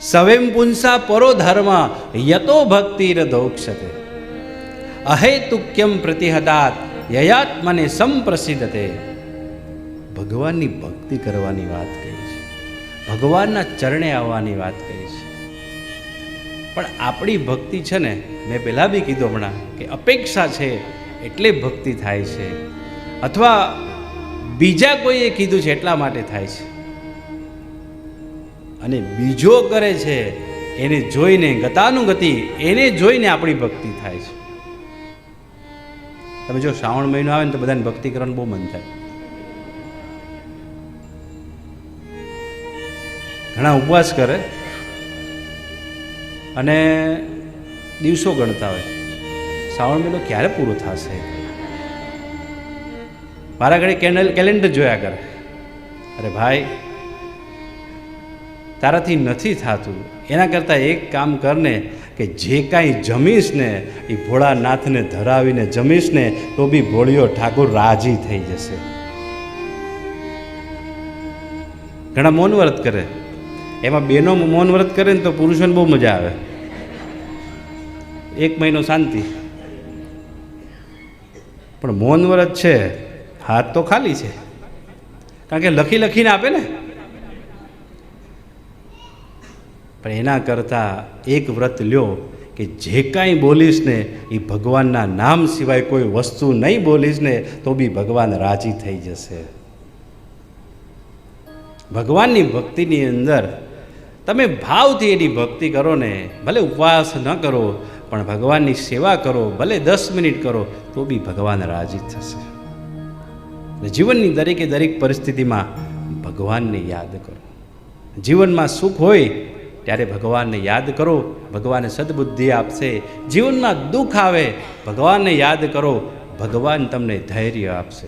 સવેમ પુંસા પરો ધર્મ યતો ભક્તિરધોક્ષતે અહેતુક્યમ પ્રતિહદાત યયાત્મને સંપ્રસિદ્ધતે. ભગવાનની ભક્તિ કરવાની વાત કહી છે, ભગવાનના ચરણે આવવાની વાત કહી છે. પણ આપણી ભક્તિ છે ને, મેં પહેલાં બી કીધું હમણાં કે અપેક્ષા છે એટલે ભક્તિ થાય છે, અથવા બીજા કોઈએ કીધું છે એટલા માટે થાય છે, અને બીજો કરે છે એને જોઈને ગતાનુગતિ એને જોઈને આપણી ભક્તિ થાય છે. તમે જો શ્રાવણ મહિનો આવે ને તો બધાને ભક્તિ કરવાનું બહુ મન થાય. ઘણા ઉપવાસ કરે અને દિવસો ગણતા હોય, શ્રાવણ મહિનો ક્યારે પૂરો થશે. મારા ઘરે કેલેન્ડર જોયા કરે. અરે ભાઈ, તારાથી નથી થતું, એના કરતાં એક કામ કરને કે જે કાંઈ જમીશ ને એ ભોળાનાથને ધરાવીને જમીશ ને તો બી ભોળિયો ઠાકોર રાજી થઈ જશે. ઘણા મૌન વ્રત કરે, એમાં બેનો મૌન વ્રત કરે ને તો પુરુષોને બહુ મજા આવે. 1 મહિનો શાંતિ, પણ મૌન વ્રત છે હાથ તો ખાલી છે, કારણ કે લખીને આપે ને. પણ એના કરતાં એક વ્રત લ્યો કે જે કાંઈ બોલીશ ને એ ભગવાનના નામ સિવાય કોઈ વસ્તુ નહીં બોલીશ ને તો બી ભગવાન રાજી થઈ જશે. ભગવાનની ભક્તિની અંદર તમે ભાવથી એની ભક્તિ કરો ને, ભલે ઉપવાસ ન કરો પણ ભગવાનની સેવા કરો, ભલે 10 મિનિટ કરો તો બી ભગવાન રાજી થશે. જીવનની દરેક પરિસ્થિતિમાં ભગવાનને યાદ કરો. જીવનમાં સુખ હોય ત્યારે ભગવાનને યાદ કરો, ભગવાન સદબુદ્ધિ આપશે. જીવનમાં દુઃખ આવે, ભગવાનને યાદ કરો, ભગવાન તમને ધૈર્ય આપશે.